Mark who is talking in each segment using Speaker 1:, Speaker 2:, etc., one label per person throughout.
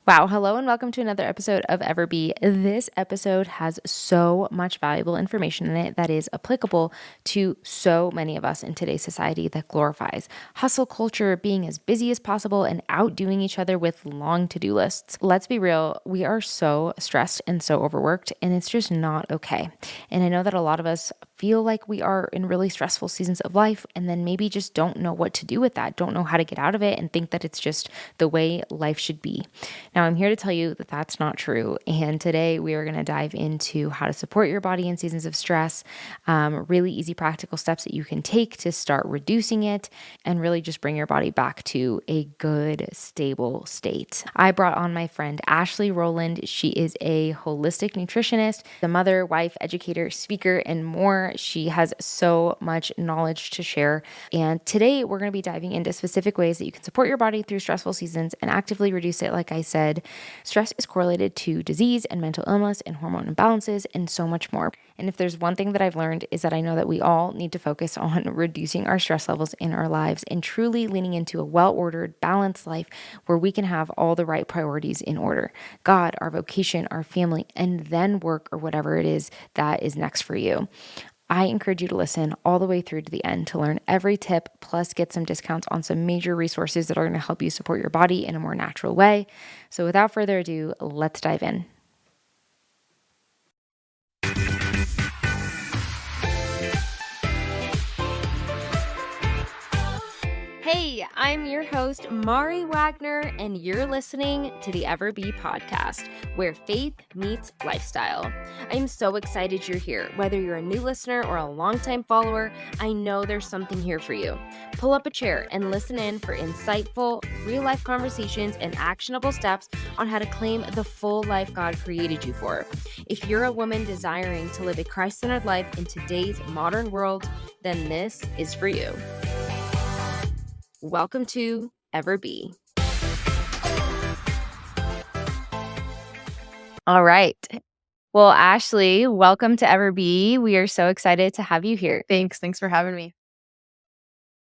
Speaker 1: Wow. Hello and welcome to another episode of Everbee. This episode has so much valuable information in it that is applicable to so many of us in today's society that glorifies hustle culture, being as busy as possible, and outdoing each other with long to-do lists. Let's be real, we are so stressed and so overworked, and it's just not okay. And I know that a lot of us feel like we are in really stressful seasons of life and then maybe just don't know what to do with that, don't know how to get out of it, and think that it's just the way life should be. Now, I'm here to tell you that that's not true. And today we are going to dive into how to support your body in seasons of stress, really easy practical steps that you can take to start reducing it and really just bring your body back to a good, stable state. I brought on my friend Ashlee Rowland. She is a holistic nutritionist, a mother, wife, educator, speaker, and more. She has so much knowledge to share. And today we're going to be diving into specific ways that you can support your body through stressful seasons and actively reduce it. Like I said, stress is correlated to disease and mental illness and hormone imbalances and so much more. And if there's one thing that I've learned is that I know that we all need to focus on reducing our stress levels in our lives and truly leaning into a well-ordered, balanced life where we can have all the right priorities in order. God, our vocation, our family, and then work or whatever it is that is next for you. I encourage you to listen all the way through to the end to learn every tip, plus get some discounts on some major resources that are going to help you support your body in a more natural way. So without further ado, let's dive in. Hey, I'm your host, Mari Wagner, and you're listening to the Everbee podcast, where faith meets lifestyle. I'm so excited you're here. Whether you're a new listener or a longtime follower, I know there's something here for you. Pull up a chair and listen in for insightful, real-life conversations and actionable steps on how to claim the full life God created you for. If you're a woman desiring to live a Christ-centered life in today's modern world, then this is for you. Welcome to Everbee. All right. Well, Ashlee, welcome to Everbee. We are so excited to have you here.
Speaker 2: Thanks for having me.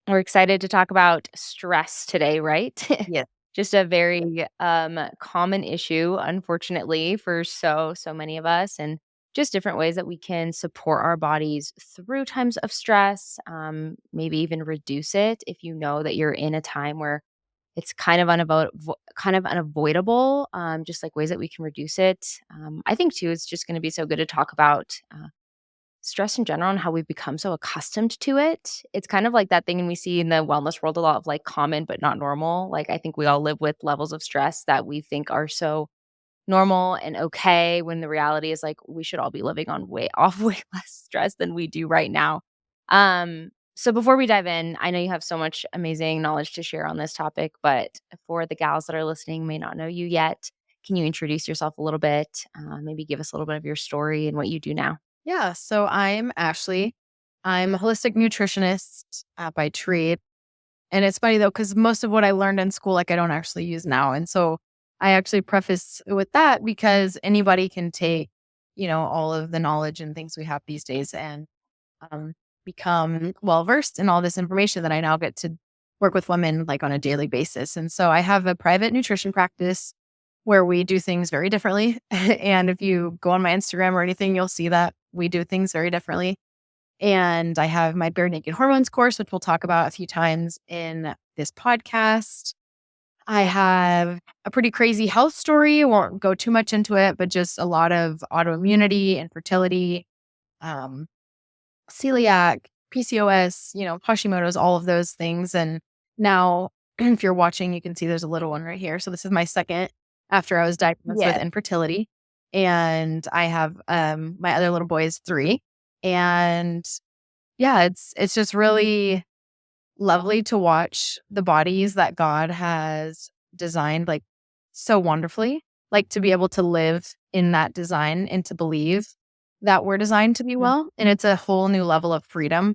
Speaker 1: We're excited to talk about stress today, right?
Speaker 2: Yes.
Speaker 1: Just a very common issue, unfortunately, for so many of us, and just different ways that we can support our bodies through times of stress, maybe even reduce it if you know that you're in a time where it's kind of unavoidable, just like ways that we can reduce it. I think too, it's just going to be so good to talk about stress in general and how we've become so accustomed to it. It's kind of like that thing we see in the wellness world a lot of like common but not normal. Like I think we all live with levels of stress that we think are so normal and okay when the reality is like we should all be living on way less stress than we do right now. So before we dive in, I know you have so much amazing knowledge to share on this topic, but for the gals that are listening may not know you yet, can you introduce yourself a little bit? Maybe give us a little bit of your story and what you do now.
Speaker 2: Yeah. So I'm Ashlee. I'm a holistic nutritionist by trade. And it's funny though, because most of what I learned in school, like I don't actually use now. And so I actually preface with that because anybody can take, all of the knowledge and things we have these days and um, become well versed in all this information that I now get to work with women like on a daily basis. And so I have a private nutrition practice where we do things very differently. And if you go on my Instagram or anything, you'll see that we do things very differently. And I have my Bare Naked Hormones course, which we'll talk about a few times in this podcast. I have a pretty crazy health story. I won't go too much into it, but just a lot of autoimmunity, infertility, um, celiac, PCOS, Hashimoto's, all of those things. And now, if you're watching, you can see there's a little one right here. So this is my second after I was diagnosed with infertility. And I have my other little boy is 3. And yeah, it's just really lovely to watch the bodies that God has designed like so wonderfully, like to be able to live in that design and to believe that we're designed to be well. And it's a whole new level of freedom.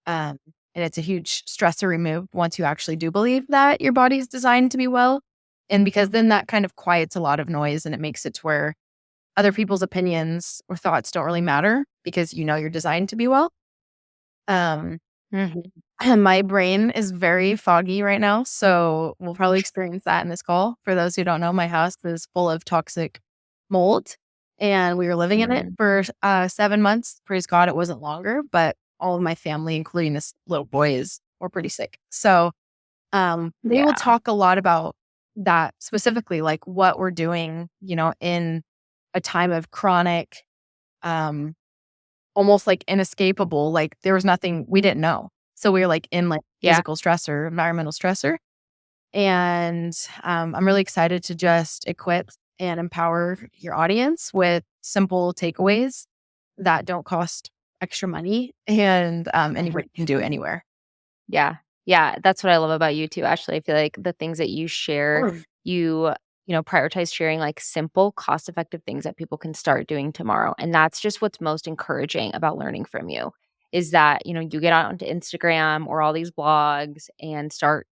Speaker 2: And it's a huge stress to remove once you actually do believe that your body is designed to be well. And because then that kind of quiets a lot of noise and it makes it to where other people's opinions or thoughts don't really matter because you're designed to be well. My brain is very foggy right now, so we'll probably experience that in this call. For those who don't know, my house is full of toxic mold, and we were living in it
Speaker 1: Mm,
Speaker 2: for 7 months. Praise God, it wasn't longer, but all of my family, including this little boy, were pretty sick. So they will
Speaker 1: yeah.
Speaker 2: talk a lot about that specifically, like what we're doing, in a time of chronic, um, almost like inescapable, like there was nothing we didn't know. So we were like in like
Speaker 1: Yeah.
Speaker 2: physical stressor, environmental stressor. And I'm really excited to just equip and empower your audience with simple takeaways that don't cost extra money and anybody can do it anywhere.
Speaker 1: Yeah. Yeah, that's what I love about you too, Ashley. I feel like the things that you share, you prioritize sharing like simple, cost-effective things that people can start doing tomorrow. And that's just what's most encouraging about learning from you is that, you get out onto Instagram or all these blogs and start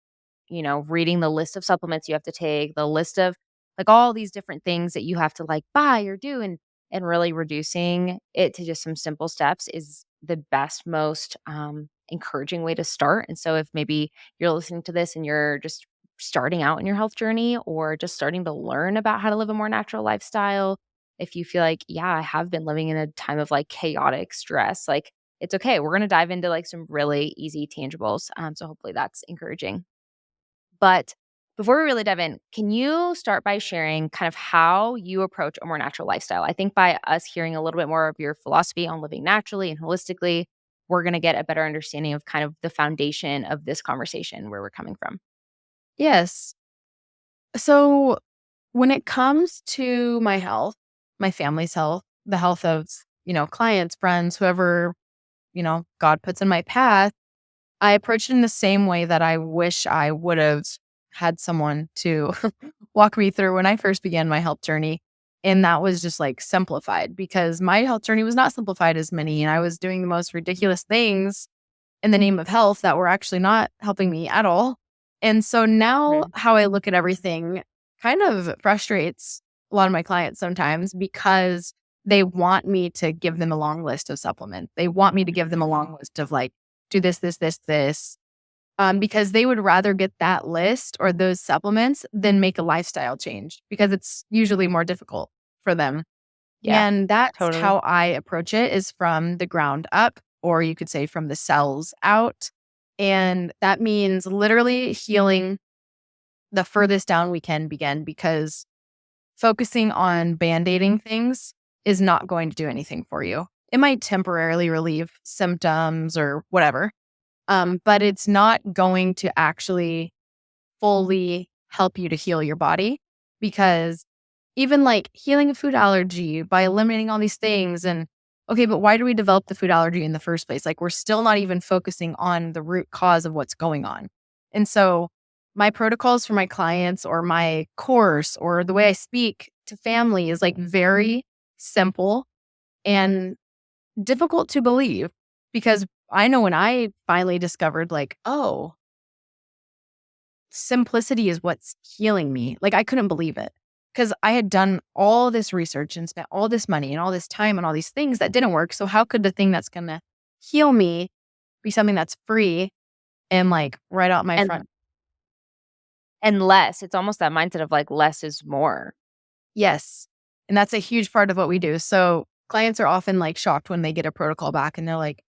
Speaker 1: reading the list of supplements you have to take, the list of like all these different things that you have to like buy or do and really reducing it to just some simple steps is the best, most encouraging way to start. And so if maybe you're listening to this and you're just starting out in your health journey or just starting to learn about how to live a more natural lifestyle, if you feel like, yeah, I have been living in a time of like chaotic stress, like it's okay. We're going to dive into like some really easy tangibles. So hopefully that's encouraging. But before we really dive in, can you start by sharing kind of how you approach a more natural lifestyle? I think by us hearing a little bit more of your philosophy on living naturally and holistically, we're going to get a better understanding of kind of the foundation of this conversation where we're coming from.
Speaker 2: Yes. So when it comes to my health, my family's health, the health of, clients, friends, whoever, God puts in my path, I approach it in the same way that I wish I would have had someone to walk me through when I first began my health journey. And that was just like simplified because my health journey was not simplified as many. And I was doing the most ridiculous things in the name of health that were actually not helping me at all. And so now
Speaker 1: Mhm.
Speaker 2: how I look at everything kind of frustrates a lot of my clients sometimes because they want me to give them a long list of supplements. They want me to give them a long list of like, do this, this, this, this, because they would rather get that list or those supplements than make a lifestyle change because it's usually more difficult for them.
Speaker 1: Yeah,
Speaker 2: And that's
Speaker 1: totally.
Speaker 2: how I approach it is from the ground up, or you could say from the cells out. And that means literally healing the furthest down we can begin because focusing on band-aiding things is not going to do anything for you. It might temporarily relieve symptoms or whatever, but it's not going to actually fully help you to heal your body because even like healing a food allergy by eliminating all these things and okay, but why do we develop the food allergy in the first place? Like we're still not even focusing on the root cause of what's going on. And so my protocols for my clients or my course or the way I speak to family is like very simple and difficult to believe because I know when I finally discovered like, oh, simplicity is what's healing me. Like I couldn't believe it because I had done all this research and spent all this money and all this time and all these things that didn't work. So how could the thing that's going to heal me be something that's free and like right out my
Speaker 1: And
Speaker 2: front?
Speaker 1: less, it's almost that mindset of like less is more.
Speaker 2: Yes. And that's a huge part of what we do. So clients are often like shocked when they get a protocol back and they're like,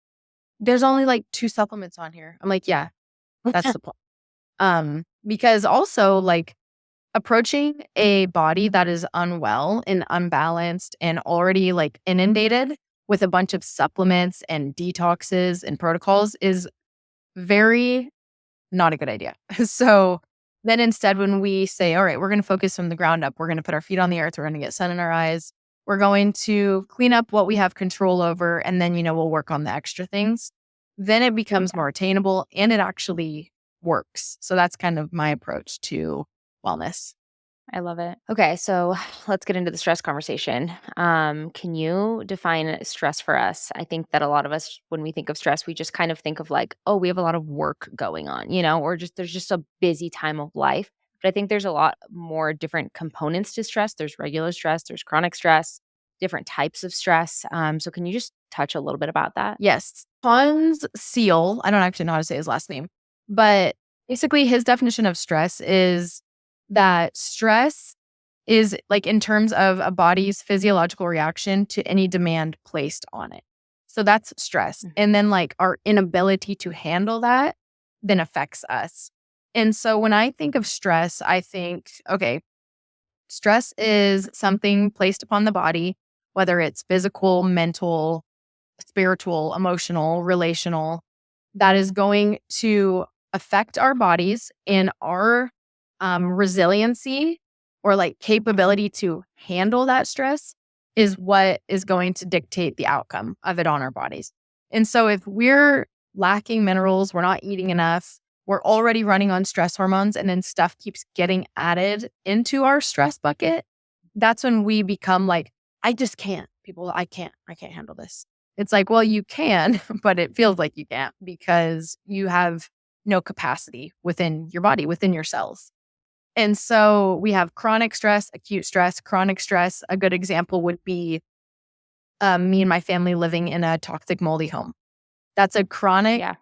Speaker 2: there's only like 2 supplements on here. I'm like, yeah, that's the point. Because also like approaching a body that is unwell and unbalanced and already like inundated with a bunch of supplements and detoxes and protocols is very not a good idea. So then instead, when we say, all right, we're going to focus from the ground up, we're going to put our feet on the earth, we're going to get sun in our eyes, we're going to clean up what we have control over, and then, we'll work on the extra things. Then it becomes more attainable and it actually works. So that's kind of my approach to wellness.
Speaker 1: I love it. Okay, so let's get into the stress conversation. Can you define stress for us? I think that a lot of us, when we think of stress, we just kind of think of like, oh, we have a lot of work going on, or just there's just a busy time of life. But I think there's a lot more different components to stress. There's regular stress, there's chronic stress, different types of stress. So can you just touch a little bit about that?
Speaker 2: Yes. Hans Seal, I don't actually know how to say his last name, but basically his definition of stress is that stress is like in terms of a body's physiological reaction to any demand placed on it. So that's stress.
Speaker 1: Mhm.
Speaker 2: And then like our inability to handle that then affects us. And so when I think of stress, I think, okay, stress is something placed upon the body, whether it's physical, mental, spiritual, emotional, relational, that is going to affect our bodies and our resiliency or like capability to handle that stress is what is going to dictate the outcome of it on our bodies. And so if we're lacking minerals, we're not eating enough, we're already running on stress hormones, and then stuff keeps getting added into our stress bucket, that's when we become like, I just can't. People, I can't handle this. It's like, well, you can, but it feels like you can't because you have no capacity within your body, within your cells. And so we have chronic stress, acute stress, chronic stress. A good example would be me and my family living in a toxic, moldy home. That's a chronic,
Speaker 1: Yeah.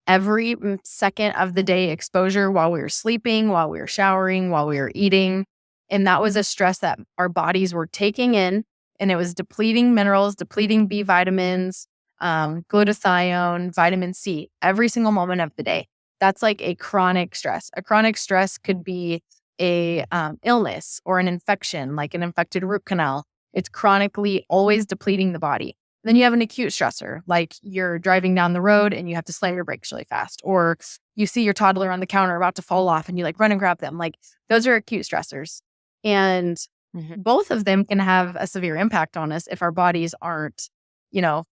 Speaker 2: every second of the day exposure while we were sleeping, while we were showering, while we were eating. And that was a stress that our bodies were taking in, and it was depleting minerals, depleting B vitamins, glutathione, vitamin C every single moment of the day. That's like a chronic stress. A chronic stress could be a illness or an infection, like an infected root canal. It's chronically always depleting the body. Then you have an acute stressor, like you're driving down the road and you have to slam your brakes really fast, or you see your toddler on the counter about to fall off and you like run and grab them. Like those are acute stressors. And
Speaker 1: Mhm.
Speaker 2: both of them can have a severe impact on us if our bodies aren't, you know,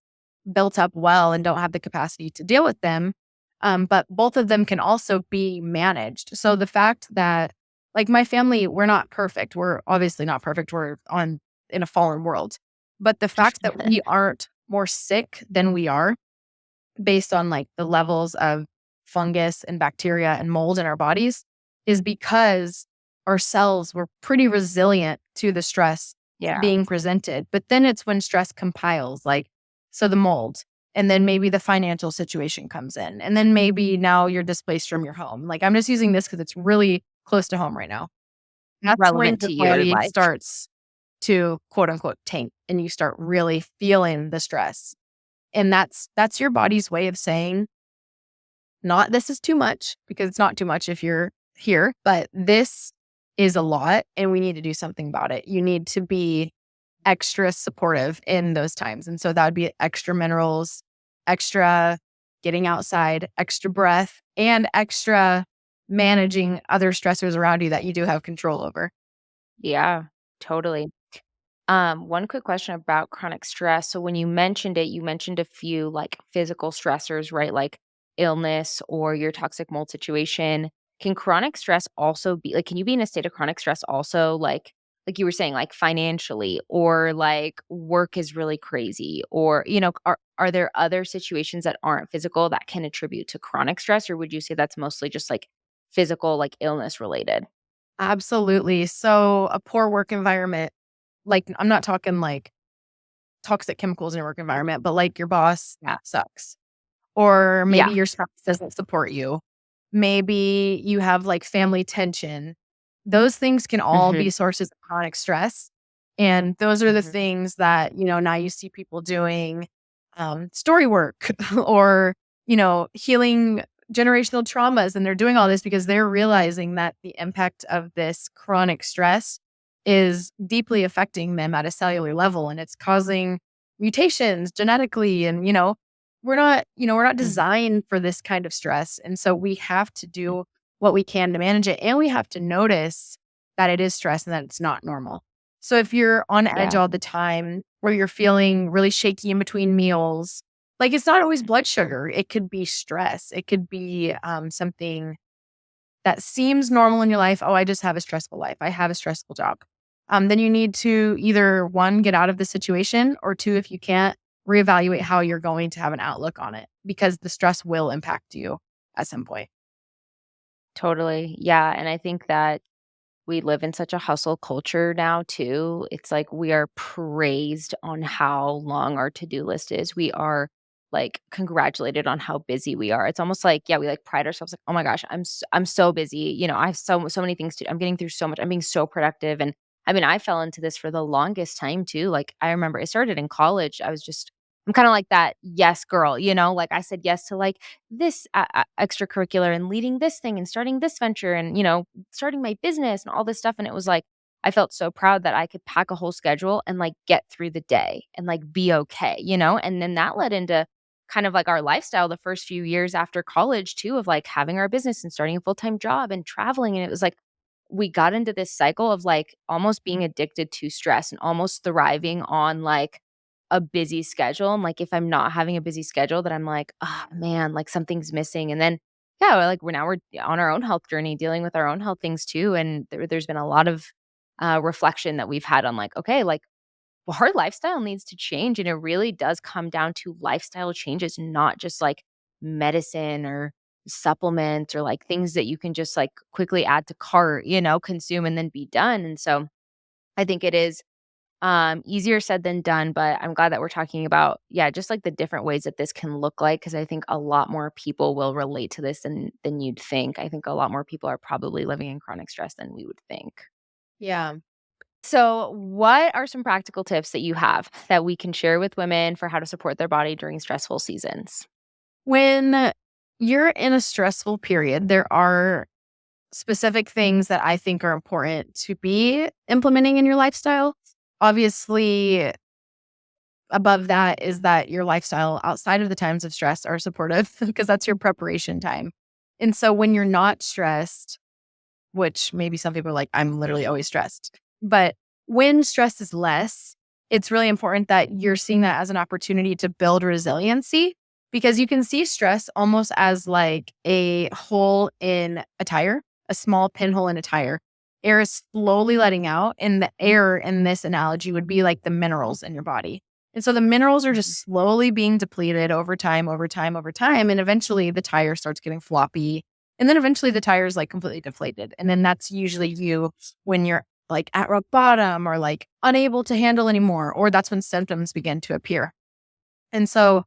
Speaker 2: built up well and don't have the capacity to deal with them. But both of them can also be managed. So the fact that, like my family, we're not perfect. We're obviously not perfect. We're on in a fallen world. But the fact that we aren't more sick than we are based on like the levels of fungus and bacteria and mold in our bodies is because our cells were pretty resilient to the stress
Speaker 1: Yeah.
Speaker 2: being presented. But then it's when stress compiles, like, so the mold, and then maybe the financial situation comes in, and then maybe now you're displaced from your home. Like, I'm just using this because it's really close to home right now. That's when
Speaker 1: Relevant
Speaker 2: your
Speaker 1: to your
Speaker 2: body
Speaker 1: life.
Speaker 2: starts to quote unquote tank and you start really feeling the stress. And that's your body's way of saying, not this is too much, because it's not too much if you're here, but this is a lot and we need to do something about it. You need to be extra supportive in those times. And so that would be extra minerals, extra getting outside, extra breath, and extra managing other stressors around you that you do have control over.
Speaker 1: Yeah, totally. One quick question about chronic stress. So when you mentioned it, you mentioned a few like physical stressors, right? Like illness or your toxic mold situation. Can chronic stress also be like, can you be in a state of chronic stress also like you were saying, like financially, or like work is really crazy, or are there other situations that aren't physical that can attribute to chronic stress, or would you say that's mostly just like physical, like illness related?
Speaker 2: Absolutely. So a poor work environment, like I'm not talking like toxic chemicals in your work environment, but like your boss
Speaker 1: Yeah.
Speaker 2: sucks. Or maybe
Speaker 1: Yeah.
Speaker 2: your spouse doesn't support you. Maybe you have like family tension. Those things can all
Speaker 1: Hmm.
Speaker 2: be sources of chronic stress. And those are the
Speaker 1: Hmm.
Speaker 2: things that, now you see people doing story work or, healing generational traumas. And they're doing all this because they're realizing that the impact of this chronic stress is deeply affecting them at a cellular level and it's causing mutations genetically. And, we're not
Speaker 1: Hmm.
Speaker 2: designed for this kind of stress. And so we have to do what we can to manage it. And we have to notice that it is stress and that it's not normal. So if you're on edge
Speaker 1: Yeah.
Speaker 2: all the time, or you're feeling really shaky in between meals, like it's not always blood sugar. It could be stress. It could be something that seems normal in your life. Oh, I just have a stressful life. I have a stressful job. Then you need to either one, get out of the situation, or two, if you can't, reevaluate how you're going to have an outlook on it because the stress will impact you at some point.
Speaker 1: Totally. Yeah. And I think that we live in such a hustle culture now, too. It's like we are praised on how long our to do list is. We are like congratulated on how busy we are. It's almost like, yeah, we like pride ourselves like, oh my gosh, I'm so busy. You know, I have so many things to do. I'm getting through so much. I'm being so productive. And I mean, I fell into this for the longest time too. Like I remember it started in college. I'm kind of like that yes girl, you know, like I said yes to like this extracurricular and leading this thing and starting this venture and, you know, starting my business and all this stuff. And it was like, I felt so proud that I could pack a whole schedule and like get through the day and like be okay, you know? And then that led into kind of like our lifestyle the first few years after college too, of like having our business and starting a full-time job and traveling. And it was like we got into this cycle of like almost being addicted to stress and almost thriving on like a busy schedule. And like if I'm not having a busy schedule, that I'm like, oh man, like something's missing. And then yeah, we're on our own health journey, dealing with our own health things too. And there's been a lot of reflection that we've had on like, okay, like well, our lifestyle needs to change. And it really does come down to lifestyle changes, not just like medicine or supplements or like things that you can just like quickly add to cart, you know, consume and then be done. And so I think it is easier said than done, but I'm glad that we're talking about, yeah, just like the different ways that this can look like, because I think a lot more people will relate to this than you'd think. I think a lot more people are probably living in chronic stress than we would think.
Speaker 2: Yeah.
Speaker 1: So, what are some practical tips that you have that we can share with women for how to support their body during stressful seasons?
Speaker 2: When you're in a stressful period, there are specific things that I think are important to be implementing in your lifestyle. Obviously, above that is that your lifestyle outside of the times of stress are supportive because that's your preparation time. And so when you're not stressed, which maybe some people are like, I'm literally always stressed. But when stress is less, it's really important that you're seeing that as an opportunity to build resiliency because you can see stress almost as like a hole in a tire, a small pinhole in a tire. Air is slowly letting out, and the air in this analogy would be like the minerals in your body. And so the minerals are
Speaker 1: Mhm.
Speaker 2: just slowly being depleted over time, over time, over time. And eventually the tire starts getting floppy and then eventually the tire is like completely deflated. And then that's usually you when you're like at rock bottom or like unable to handle anymore, or that's when symptoms begin to appear. And so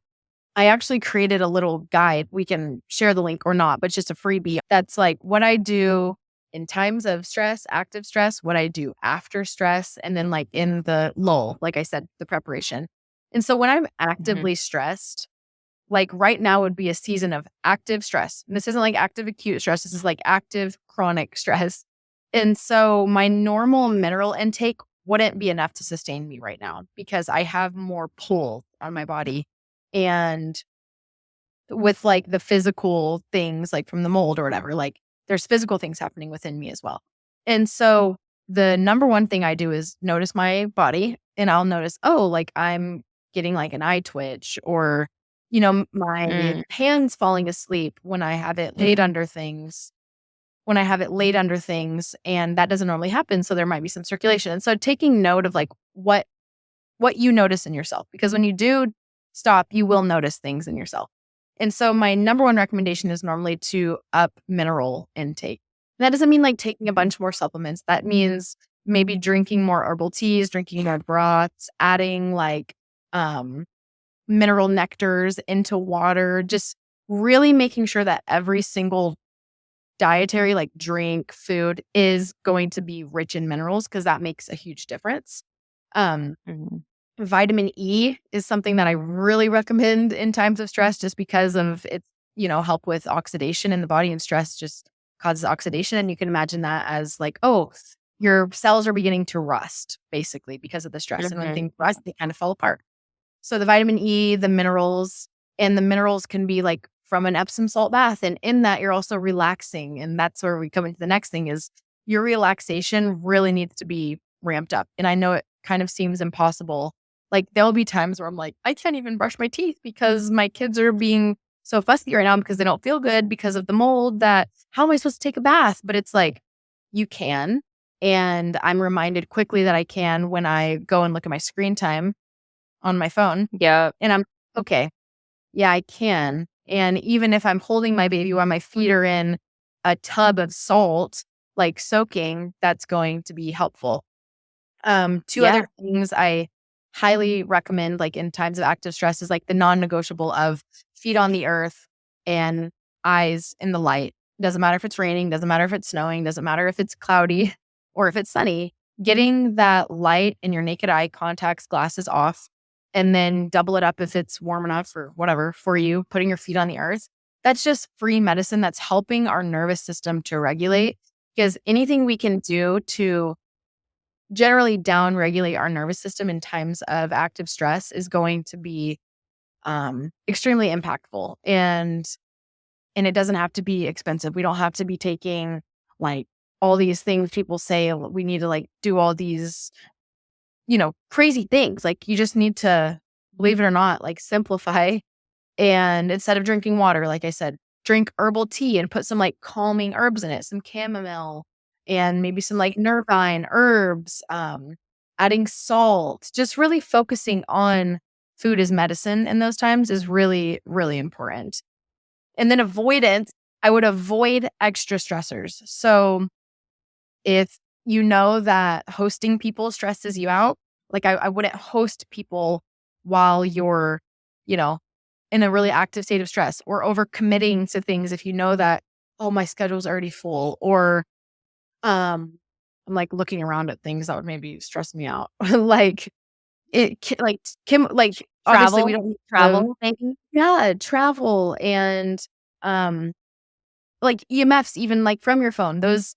Speaker 2: I actually created a little guide. We can share the link or not, but it's just a freebie. That's like what I do in times of stress, active stress, what I do after stress, and then like in the lull, like I said, the preparation. And so when I'm
Speaker 1: Mhm.
Speaker 2: actively stressed, like right now would be a season of active stress. And this isn't like active acute stress. This is like active chronic stress. And so my normal mineral intake wouldn't be enough to sustain me right now because I have more pull on my body. And with like the physical things like from the mold or whatever, like there's physical things happening within me as well. And so the number one thing I do is notice my body and I'll notice, oh, like I'm getting like an eye twitch or, my
Speaker 1: Mm.
Speaker 2: hands falling asleep when I have it laid under things, and that doesn't normally happen. So there might be some circulation. And so taking note of like what you notice in yourself, because when you do stop, you will notice things in yourself. And so my number one recommendation is normally to up mineral intake. And that doesn't mean like taking a bunch more supplements. That means maybe drinking more herbal teas, drinking more broths, adding like um, mineral nectars into water, just really making sure that every single dietary like drink, food is going to be rich in minerals because that makes a huge difference. Um,
Speaker 1: Mhm.
Speaker 2: Vitamin E is something that I really recommend in times of stress just because of its, help with oxidation in the body, and stress just causes oxidation. And you can imagine that as like, oh, your cells are beginning to rust basically because of the stress. And when
Speaker 1: Mhm.
Speaker 2: things rust, they kind of fall apart. So the vitamin E, the minerals, and the minerals can be like from an Epsom salt bath. And in that, you're also relaxing. And that's where we come into the next thing is your relaxation really needs to be ramped up. And I know it kind of seems impossible. Like there'll be times where I'm like, I can't even brush my teeth because my kids are being so fussy right now because they don't feel good because of the mold that how am I supposed to take a bath? But it's like, you can. And I'm reminded quickly that I can when I go and look at my screen time on my phone
Speaker 1: Yep.
Speaker 2: and I'm okay. Yeah, I can. And even if I'm holding my baby while my feet are in a tub of salt, like soaking, that's going to be helpful. Two
Speaker 1: Yeah.
Speaker 2: other things I highly recommend, like in times of active stress, is like the non-negotiable of feet on the earth and eyes in the light. Doesn't matter if it's raining, doesn't matter if it's snowing, doesn't matter if it's cloudy or if it's sunny. Getting that light in your naked eye, contacts, glasses off, and then double it up if it's warm enough or whatever for you, putting your feet on the earth. That's just free medicine that's helping our nervous system to regulate, because anything we can do to generally down regulate our nervous system in times of active stress is going to be extremely impactful. And it doesn't have to be expensive. We don't have to be taking like all these things people say we need to like do all these, crazy things. Like you just need to, believe it or not, like simplify. And instead of drinking water, like I said, drink herbal tea and put some like calming herbs in it, some chamomile and maybe some like nervine herbs, adding salt, just really focusing on food as medicine in those times is really, really important. And then avoidance, I would avoid extra stressors. So if you know that hosting people stresses you out, like I wouldn't host people while you're, you know, in a really active state of stress, or overcommitting to things if you know that, oh, my schedule's already full, or I'm like looking around at things that would maybe stress me out. Like like Kim, like obviously we
Speaker 1: Travel,
Speaker 2: don't live,
Speaker 1: travel, maybe?
Speaker 2: yeah, travel and um like EMFs, even like from your phone, those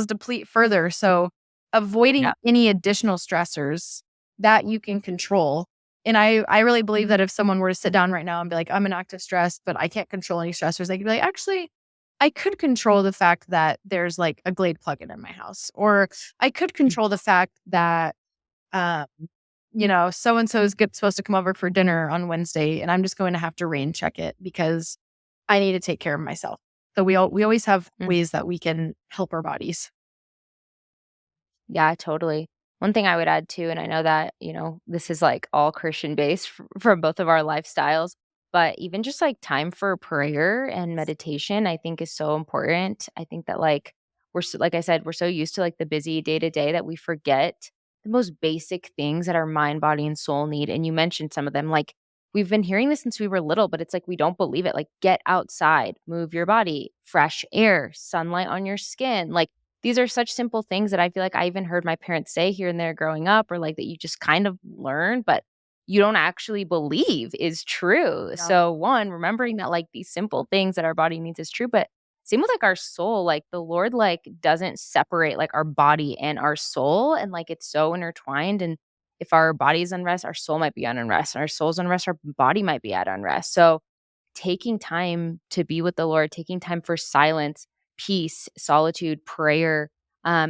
Speaker 2: deplete further. So avoiding
Speaker 1: Yeah.
Speaker 2: any additional stressors that you can control. And I really believe that if someone were to sit down right now and be like, I'm in active stress, but I can't control any stressors, they could be like, actually, I could control the fact that there's like a Glade plug-in in my house, or I could control the fact that um, so and so is supposed to come over for dinner on Wednesday, and I'm just going to have to rain check it because I need to take care of myself. So we always have
Speaker 1: Mm.
Speaker 2: ways that we can help our bodies.
Speaker 1: Yeah, totally. One thing I would add too, and I know that, this is like all Christian based for both of our lifestyles, but even just like time for prayer and meditation, I think is so important. I think that like we're so, like I said, we're so used to like the busy day to day that we forget the most basic things that our mind, body, and soul need. And you mentioned some of them. Like we've been hearing this since we were little, but it's like we don't believe it. Like get outside, move your body, fresh air, sunlight on your skin. Like these are such simple things that I feel like I even heard my parents say here and there growing up, or like that you just kind of learn, but you don't actually believe is true.
Speaker 2: Yeah.
Speaker 1: So, one, remembering that like these simple things that our body needs is true, but same with like our soul, like the Lord like doesn't separate like our body and our soul, and like it's so intertwined. And if our body's unrest, our soul might be on unrest, and our soul's unrest, our body might be at unrest. So, taking time to be with the Lord, taking time for silence, peace, solitude, prayer,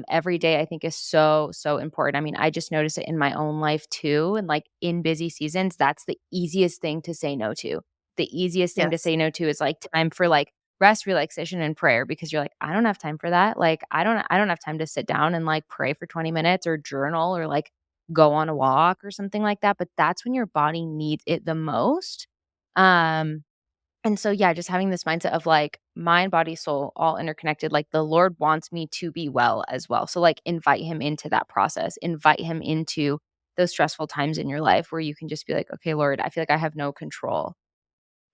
Speaker 1: every day, I think is so, so important. I mean, I just notice it in my own life too. And like in busy seasons, that's the easiest thing to say no to. The easiest thing to
Speaker 2: Yes.
Speaker 1: say no to is like time for like rest, relaxation, and prayer, because you're like, I don't have time for that. Like, I don't have time to sit down and like pray for 20 minutes or journal or like go on a walk or something like that. But that's when your body needs it the most. Um, and so, yeah, just having this mindset of like mind, body, soul, all interconnected. Like the Lord wants me to be well as well. So, like, invite Him into that process, invite Him into those stressful times in your life where you can just be like, okay, Lord, I feel like I have no control.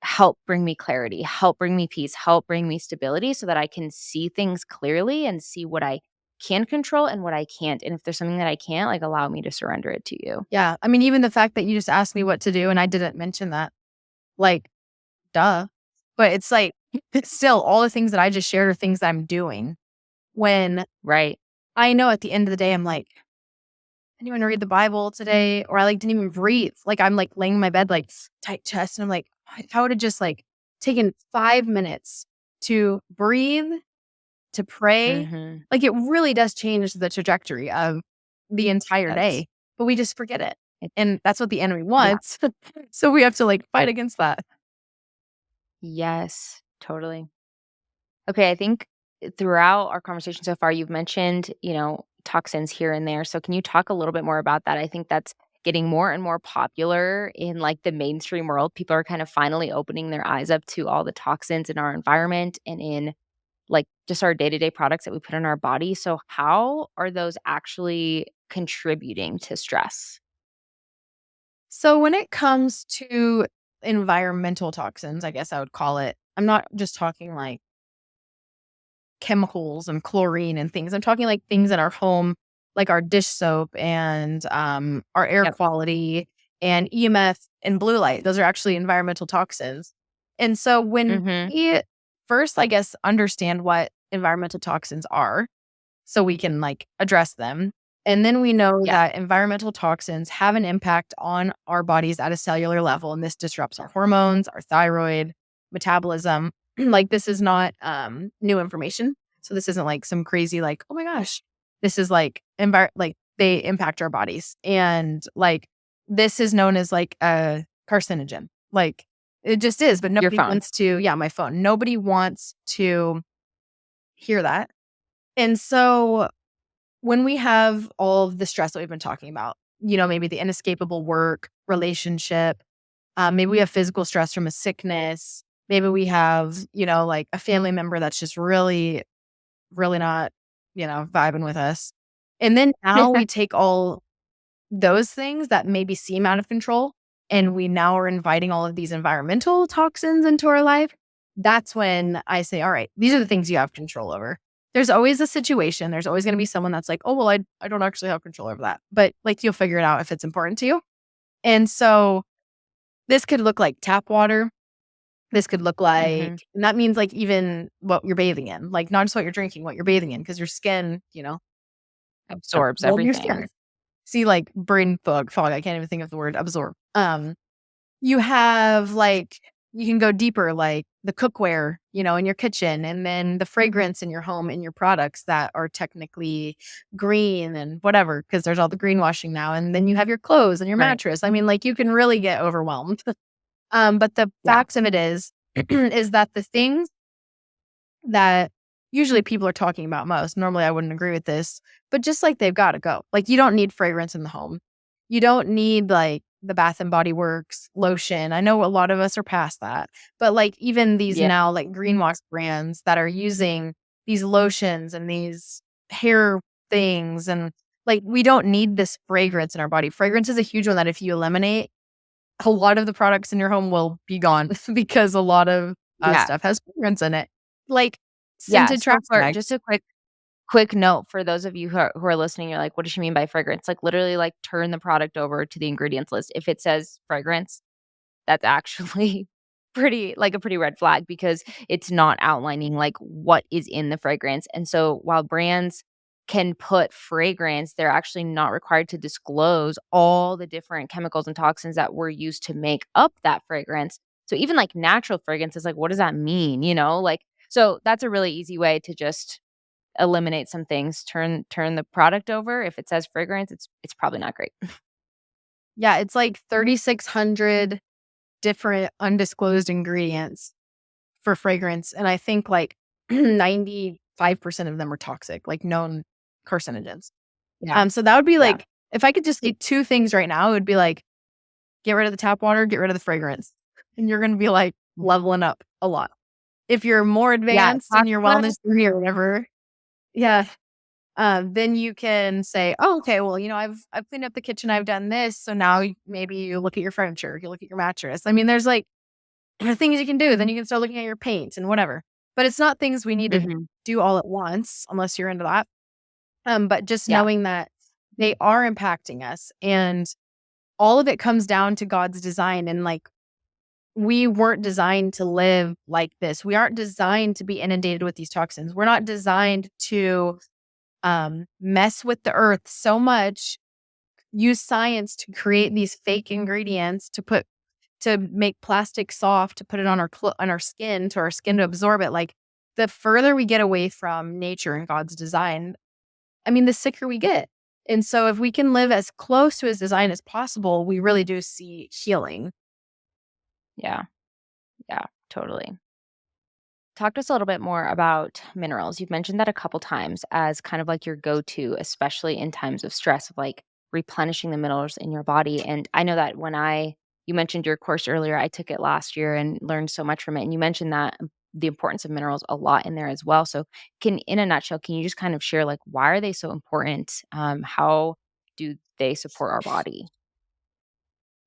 Speaker 1: Help bring me clarity, help bring me peace, help bring me stability so that I can see things clearly and see what I can control and what I can't. And if there's something that I can't, like, allow me to surrender it to you.
Speaker 2: Yeah. I mean, even the fact that you just asked me what to do and I didn't mention that, like, duh. But it's like, it's still all the things that I just shared are things that I'm doing when
Speaker 1: Right.
Speaker 2: I know at the end of the day, I'm like, I didn't even read the Bible today, or I like didn't even breathe. Like I'm like laying in my bed, like tight chest. And I'm like, if I would have just like taken 5 minutes to breathe, to pray,
Speaker 1: Hmm.
Speaker 2: like it really does change the trajectory of the entire
Speaker 1: That's
Speaker 2: day. But we just forget it.
Speaker 1: it.
Speaker 2: And that's what the enemy
Speaker 1: Yeah.
Speaker 2: wants. So we have to like fight against that.
Speaker 1: Yes, totally. Okay, I think throughout our conversation so far, you've mentioned, toxins here and there. So can you talk a little bit more about that? I think that's getting more and more popular in like the mainstream world. People are kind of finally opening their eyes up to all the toxins in our environment and in like just our day-to-day products that we put in our body. So how are those actually contributing to stress?
Speaker 2: So when it comes to environmental toxins, I guess I would call it, I'm not just talking like chemicals and chlorine and things. I'm talking like things in our home, like our dish soap and our air
Speaker 1: Yep.
Speaker 2: quality and EMF and blue light. Those are actually environmental toxins. And so when
Speaker 1: Mhm.
Speaker 2: we first, I guess, understand what environmental toxins are, so we can like address them. And then we know
Speaker 1: Yeah.
Speaker 2: that environmental toxins have an impact on our bodies at a cellular level. And this disrupts our hormones, our thyroid, metabolism. Like this is not new information. So this isn't like some crazy, like, oh my gosh, this is like, like they impact our bodies. And like, this is known as like a carcinogen. Like it just is, but
Speaker 1: Your
Speaker 2: nobody
Speaker 1: phone.
Speaker 2: wants to, yeah, my phone. Nobody wants to hear that. And so when we have all of the stress that we've been talking about, maybe the inescapable work, relationship, maybe we have physical stress from a sickness, maybe we have, like a family member that's just really, really not, vibing with us. And then now we take all those things that maybe seem out of control and we now are inviting all of these environmental toxins into our life. That's when I say, all right, these are the things you have control over. There's always a situation. There's always going to be someone that's like, oh, well, I don't actually have control over that. But like, you'll figure it out if it's important to you. And so this could look like tap water. This could look like,
Speaker 1: Mhm.
Speaker 2: and that means like even what you're bathing in, like not just what you're drinking, what you're bathing in, because your skin,
Speaker 1: Absorbs
Speaker 2: mold in your
Speaker 1: everything.
Speaker 2: skin. See, like brain fog. I can't even think of the word absorb. You have like you can go deeper, like the cookware, in your kitchen, and then the fragrance in your home and your products that are technically green and whatever, because there's all the greenwashing now. And then you have your clothes and your
Speaker 1: Right.
Speaker 2: mattress. I mean, like you can really get overwhelmed. But the
Speaker 1: Yeah.
Speaker 2: facts of it is, is that the things that usually people are talking about most. Normally, I wouldn't agree with this, but just like they've got to go. Like you don't need fragrance in the home. You don't need like the Bath and Body Works lotion. I know a lot of us are past that, but like even these
Speaker 1: Yeah.
Speaker 2: now like greenwash brands that are using these lotions and these hair things and like we don't need this fragrance in our body. Fragrance is a huge one that if you eliminate, a lot of the products in your home will be gone because a lot of
Speaker 1: Yeah.
Speaker 2: stuff has fragrance in it. Like
Speaker 1: Yeah.
Speaker 2: scented
Speaker 1: So
Speaker 2: trash
Speaker 1: for
Speaker 2: bags.
Speaker 1: just a quick note for those of you who are listening, you're like, what does she mean by fragrance? Like literally like turn the product over to the ingredients list. If it says fragrance, that's actually pretty red flag because it's not outlining like what is in the fragrance. And so while brands can put fragrance, they're actually not required to disclose all the different chemicals and toxins that were used to make up that fragrance. So even like natural fragrance is like, what does that mean? Like so that's a really easy way to just eliminate some things. Turn the product over. If it says fragrance, it's probably not great.
Speaker 2: Yeah, it's like 3,600 different undisclosed ingredients for fragrance. And I think like 95% of them are toxic, like known carcinogens.
Speaker 1: Yeah.
Speaker 2: So that would be
Speaker 1: Yeah.
Speaker 2: like, if I could just say two things right now, it would be like, get rid of the tap water, get rid of the fragrance. And you're going to be like leveling up a lot. If you're more
Speaker 1: Yeah,
Speaker 2: advanced in
Speaker 1: talk
Speaker 2: your
Speaker 1: about
Speaker 2: wellness journey or whatever, yeah, then you can say, "Oh, okay, well, I've cleaned up the kitchen, I've done this, so now maybe you look at your furniture, you look at your mattress." I mean, there's like there are things you can do. Then you can start looking at your paint and whatever. But it's not things we need to
Speaker 1: Mhm.
Speaker 2: do all at once, unless you're into that. But just
Speaker 1: Yeah.
Speaker 2: knowing that they are impacting us, and all of it comes down to God's design, and like we weren't designed to live like this. We aren't designed to be inundated with these toxins. We're not designed to mess with the earth so much, use science to create these fake ingredients to make plastic soft, to put it on on our skin, to our skin to absorb it. Like the further we get away from nature and God's design, I mean, the sicker we get. And so if we can live as close to his design as possible, we really do see healing.
Speaker 1: Yeah. Yeah, totally. Talk to us a little bit more about minerals. You've mentioned that a couple times as kind of like your go-to, especially in times of stress, of like replenishing the minerals in your body. And I know that you mentioned your course earlier, I took it last year and learned so much from it. And you mentioned that the importance of minerals a lot in there as well. So in a nutshell, can you just kind of share like why are they so important? How do they support our body?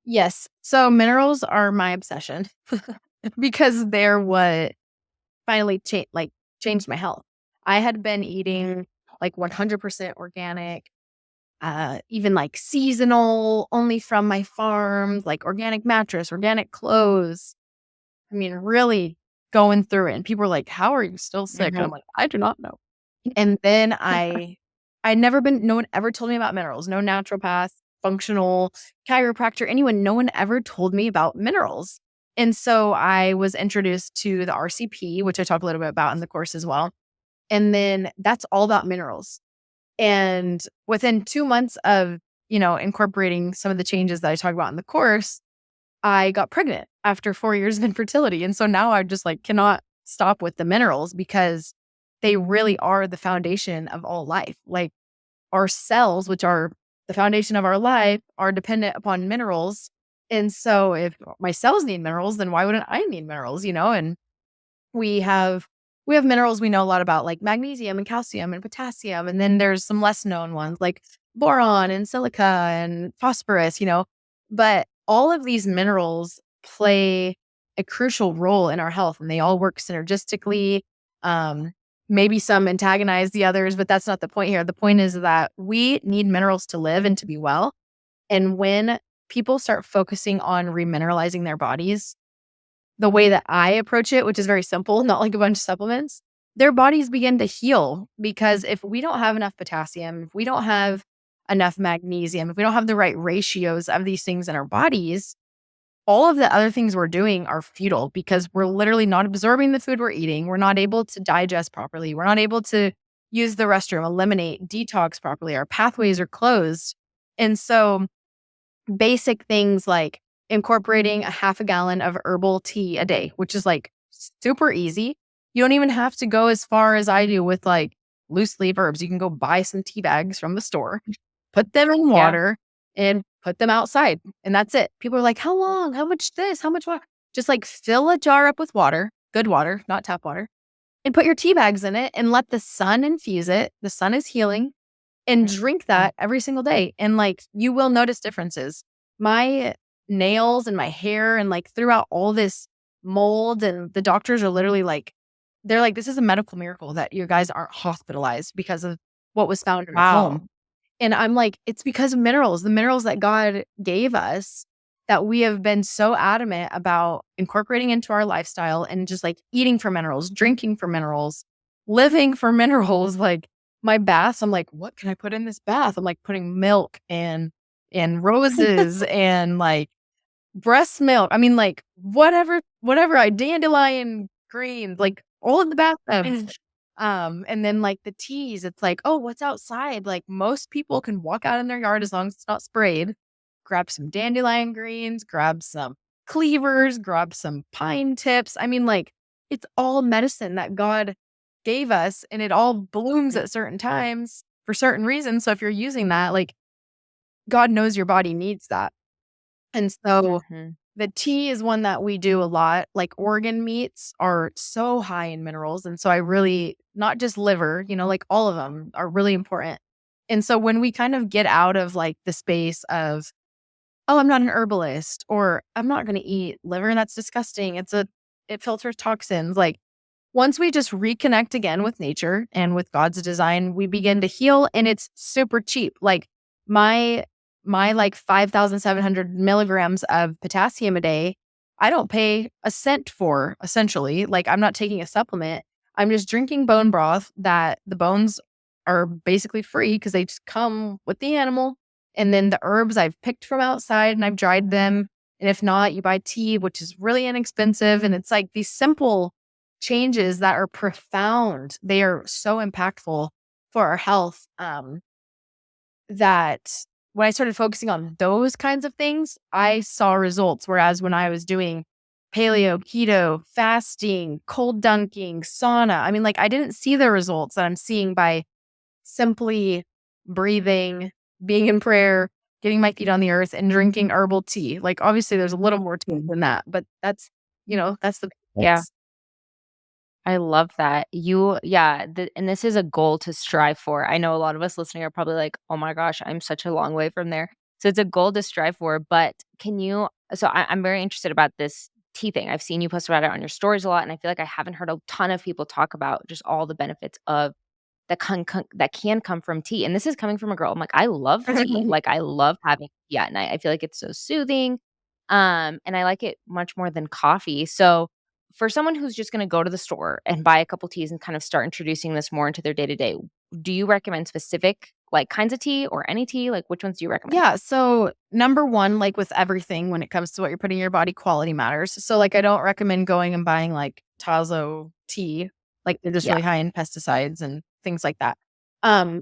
Speaker 2: Yes. So minerals are my obsession because they're what finally changed my health. I had been eating like 100% organic, even like seasonal, only from my farm, like organic mattress, organic clothes. I mean, really going through it. And people were like, "How are you still sick?" And I'm
Speaker 1: Mhm.
Speaker 2: like, "I do not know." And then I'd never been, no one ever told me about minerals, no naturopath, functional chiropractor, anyone, no one ever told me about minerals. And so I was introduced to the RCP, which I talk a little bit about in the course as well. And then that's all about minerals. And within 2 months of, incorporating some of the changes that I talk about in the course, I got pregnant after 4 years of infertility. And so now I just like cannot stop with the minerals because they really are the foundation of all life. Like our cells, which are the foundation of our life, are dependent upon minerals. And so if my cells need minerals, then why wouldn't I need minerals, And we have we have minerals we know a lot about, like magnesium and calcium and potassium, and then there's some less known ones like boron and silica and phosphorus, But all of these minerals play a crucial role in our health, and they all work synergistically. Um, Maybe some antagonize the others, but that's not the point here. The point is that we need minerals to live and to be well. And when people start focusing on remineralizing their bodies, the way that I approach it, which is very simple, not like a bunch of supplements, their bodies begin to heal. Because if we don't have enough potassium, if we don't have enough magnesium, if we don't have the right ratios of these things in our bodies, all of the other things we're doing are futile because we're literally not absorbing the food we're eating. We're not able to digest properly. We're not able to use the restroom, eliminate, detox properly. Our pathways are closed. And so basic things like incorporating a half a gallon of herbal tea a day, which is like super easy. You don't even have to go as far as I do with like loose leaf herbs. You can go buy some tea bags from the store, put them in
Speaker 1: Yeah.
Speaker 2: water, and put them outside. And that's it. People are like, how long? How much this? How much water? Just like fill a jar up with water, good water, not tap water, and put your tea bags in it and let the sun infuse it. The sun is healing, and drink that every single day. And like, you will notice differences. My nails and my hair, and like throughout all this mold, and the doctors are literally like, they're like, this is a medical miracle that you guys aren't hospitalized because of what was found in your home.
Speaker 1: Wow.
Speaker 2: And I'm like, it's because of minerals, the minerals that God gave us, that we have been so adamant about incorporating into our lifestyle, and just like eating for minerals, drinking for minerals, living for minerals. Like my baths, I'm like, what can I put in this bath? I'm like putting milk and roses and like breast milk. I mean, like whatever I dandelion greens, like all in the bathtub. And then like the teas, it's like, oh, what's outside? Like most people can walk out in their yard as long as it's not sprayed. Grab some dandelion greens, grab some cleavers, grab some pine tips. I mean, like it's all medicine that God gave us, and it all blooms at certain times for certain reasons. So if you're using that, like God knows your body needs that. And so
Speaker 1: Mhm.
Speaker 2: the tea is one that we do a lot. Like organ meats are so high in minerals. And so I really, not just liver, like all of them are really important. And so when we kind of get out of like the space of, oh, I'm not an herbalist, or I'm not going to eat liver, that's disgusting. It filters toxins. Like once we just reconnect again with nature and with God's design, we begin to heal, and it's super cheap. Like my like 5,700 milligrams of potassium a day, I don't pay a cent for, essentially. Like I'm not taking a supplement. I'm just drinking bone broth that the bones are basically free because they just come with the animal. And then the herbs I've picked from outside and I've dried them. And if not, you buy tea, which is really inexpensive. And it's like these simple changes that are profound. They are so impactful for our health, that when I started focusing on those kinds of things, I saw results. Whereas when I was doing paleo, keto, fasting, cold dunking, sauna, I mean, like I didn't see the results that I'm seeing by simply breathing, being in prayer, getting my feet on the earth, and drinking herbal tea. Like obviously there's a little more to it than that, but that's the
Speaker 1: Yeah.
Speaker 2: basics.
Speaker 1: I love that. Yeah, and this is a goal to strive for. I know a lot of us listening are probably like, "Oh my gosh, I'm such a long way from there." So it's a goal to strive for, but I'm very interested about this tea thing. I've seen you post about it on your stories a lot, and I feel like I haven't heard a ton of people talk about just all the benefits of that can come from tea, and this is coming from a girl. I'm like, I love tea. Like, I love having tea at night. I feel like it's so soothing, and I like it much more than coffee. So, for someone who's just gonna go to the store and buy a couple teas and kind of start introducing this more into their day-to-day, do you recommend specific, like, kinds of tea or any tea? Like, which ones do you recommend?
Speaker 2: Yeah. So, number one, like with everything, when it comes to what you're putting in your body, quality matters. So, like, I don't recommend going and buying like Tazo tea, like they're just
Speaker 1: Yeah.
Speaker 2: really high in pesticides and things like that.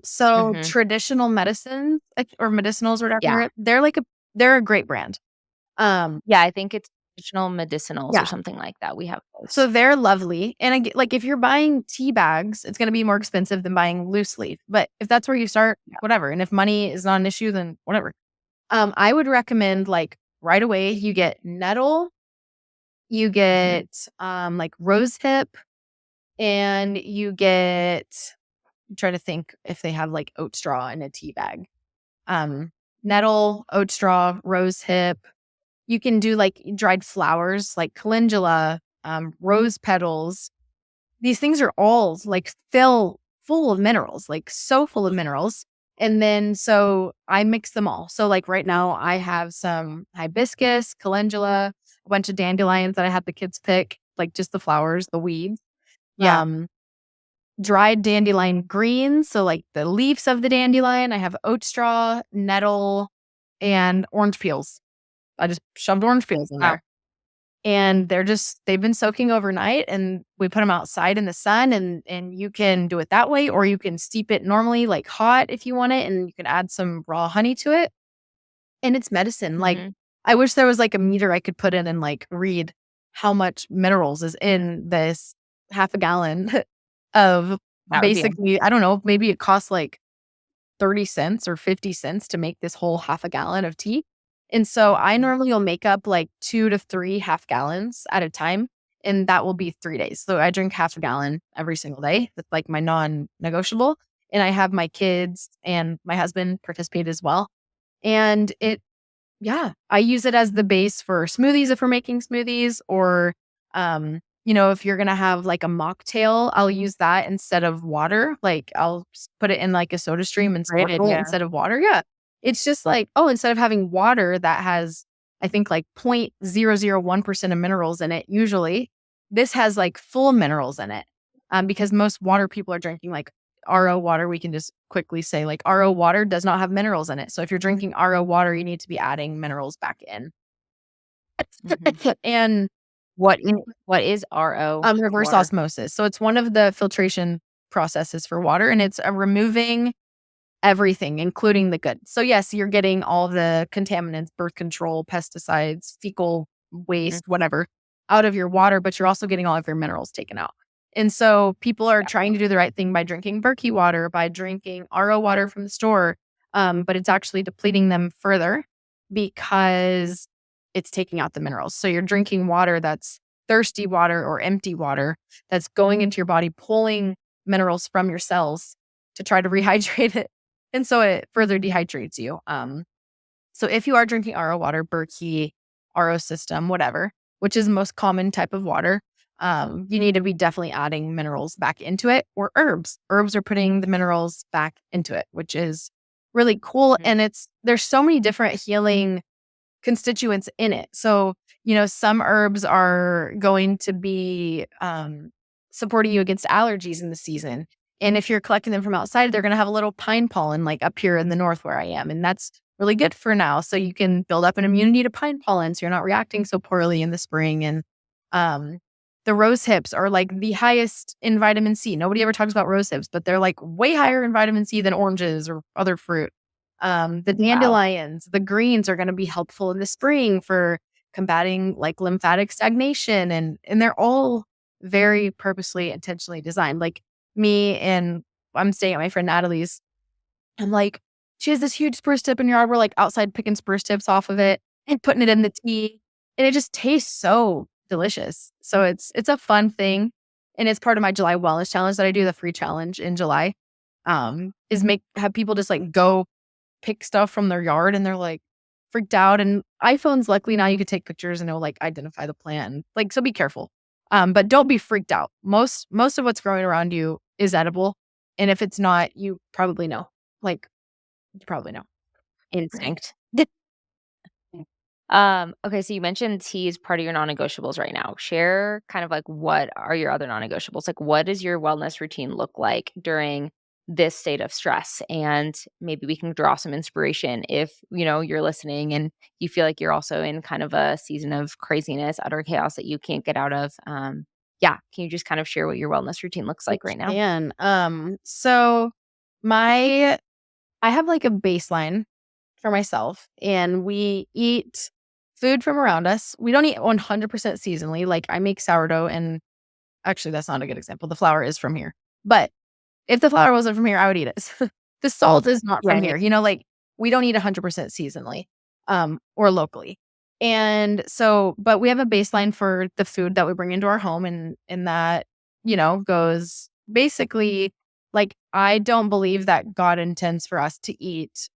Speaker 2: So
Speaker 1: Mhm.
Speaker 2: traditional medicine or medicinals or
Speaker 1: Yeah.
Speaker 2: whatever, they're a great brand. Um,
Speaker 1: Yeah, I think it's traditional medicinals or
Speaker 2: yeah.
Speaker 1: something like that. We have
Speaker 2: So
Speaker 1: those.
Speaker 2: they're lovely. And like if you're buying tea bags, it's going to be more expensive than buying loose leaf. But if that's where you start,
Speaker 1: Yeah.
Speaker 2: whatever. And if money is not an issue, then whatever. I would recommend like right away you get nettle, you
Speaker 1: Mhm.
Speaker 2: get like rose hip, and you get I'm trying to think if they have like oat straw in a tea bag. Um Nettle, oat straw, rose hip. You can do like dried flowers like calendula, rose petals. These things are all like full of minerals, like so full of minerals. And then so I mix them all. So like right now I have some hibiscus, calendula, a bunch of dandelions that I had the kids pick, like just the flowers, the weeds.
Speaker 1: Yeah.
Speaker 2: Um, Dried dandelion greens, so like the leaves of the dandelion. I have oat straw, nettle, and orange peels. I just shoved orange peels in
Speaker 1: Wow.
Speaker 2: there. And they've been soaking overnight, and we put them outside in the sun, and you can do it that way, or you can steep it normally like hot if you want it, and you can add some raw honey to it, and it's medicine. Like,
Speaker 1: Mhm.
Speaker 2: I wish there was like a meter I could put in and like read how much minerals is in this half a gallon of
Speaker 1: That would be
Speaker 2: basically, I don't know, maybe it costs like 30 cents or 50 cents to make this whole half a gallon of tea. And so I
Speaker 1: Mhm.
Speaker 2: normally will make up like 2 to 3 half gallons at a time, and that will be 3 days. So I drink half a gallon every single day. That's like my non-negotiable. And I have my kids and my husband participate as well. And yeah, I use it as the base for smoothies if we're making smoothies, or if you're gonna have like a mocktail, I'll use that instead of water. Like I'll put it in like a soda stream and
Speaker 1: Great
Speaker 2: sprinkle it
Speaker 1: idea.
Speaker 2: instead of water. Yeah. It's just like, oh, instead of having water that has, I think like 0.001% of minerals in it, usually this has like full minerals in it. Because most water people are drinking like RO water, we can just quickly say like RO water does not have minerals in it. So if you're drinking RO water, you need to be adding minerals back in.
Speaker 1: Mhm.
Speaker 2: And
Speaker 1: What is RO
Speaker 2: reverse
Speaker 1: water?
Speaker 2: osmosis. So it's one of the filtration processes for water, and it's removing everything, including the good. So yes, you're getting all the contaminants, birth control, pesticides, fecal
Speaker 1: Mm,
Speaker 2: waste, whatever, out of your water, but you're also getting all of your minerals taken out. And so people are
Speaker 1: yeah.
Speaker 2: trying to do the right thing by drinking Berkey water, by drinking RO water from the store, but it's actually depleting them further because it's taking out the minerals. So you're drinking water that's thirsty water or empty water that's going into your body, pulling minerals from your cells to try to rehydrate it, and so it further dehydrates you. So if you are drinking RO water, Berkey, RO system, whatever, which is the most common type of water, you need to be definitely adding minerals back into it, or herbs. Herbs are putting the minerals back into it, which is really cool.
Speaker 1: Mhm.
Speaker 2: And there's so many different healing constituents in it. So, some herbs are going to be supporting you against allergies in the season. And if you're collecting them from outside, they're going to have a little pine pollen like up here in the north where I am. And that's really good for now. So you can build up an immunity to pine pollen so you're not reacting so poorly in the spring. And um, the rose hips are like the highest in vitamin C. Nobody ever talks about rose hips, but they're like way higher in vitamin C than oranges or other fruit. The
Speaker 1: Wow.
Speaker 2: dandelions, the greens are going to be helpful in the spring for combating like lymphatic stagnation, and they're all very purposely, intentionally designed. Like me and I'm staying at my friend Natalie's. I'm like, she has this huge spruce tip in your yard. We're like outside picking spruce tips off of it and putting it in the tea, and it just tastes so delicious. So it's a fun thing, and it's part of my July wellness challenge that I do, the free challenge in July. Is have people just like go pick stuff from their yard, and they're like, freaked out. And iPhones, luckily now you can take pictures and it'll like identify the plant. Like, so be careful. But don't be freaked out. Most of what's growing around you is edible. And if it's not, you probably know. Like, you probably know.
Speaker 1: Instinct. Okay, so you mentioned tea is part of your non-negotiables right now. Share kind of like what are your other non-negotiables? Like what does your wellness routine look like during this state of stress? And maybe we can draw some inspiration if, you're listening and you feel like you're also in kind of a season of craziness, utter chaos that you can't get out of. Yeah, can you just kind of share what your wellness routine looks like right now?
Speaker 2: And so my I have like a baseline for myself, and we eat food from around us. We don't eat 100% seasonally. Like, I make sourdough, and actually that's not a good example. The flour is from here. But if the flour wasn't from here, I would eat it. The salt is not from
Speaker 1: Right.
Speaker 2: here. Like, we don't eat 100% seasonally, or locally. And so, but we have a baseline for the food that we bring into our home, and that, goes basically like, I don't believe that God intends for us to eat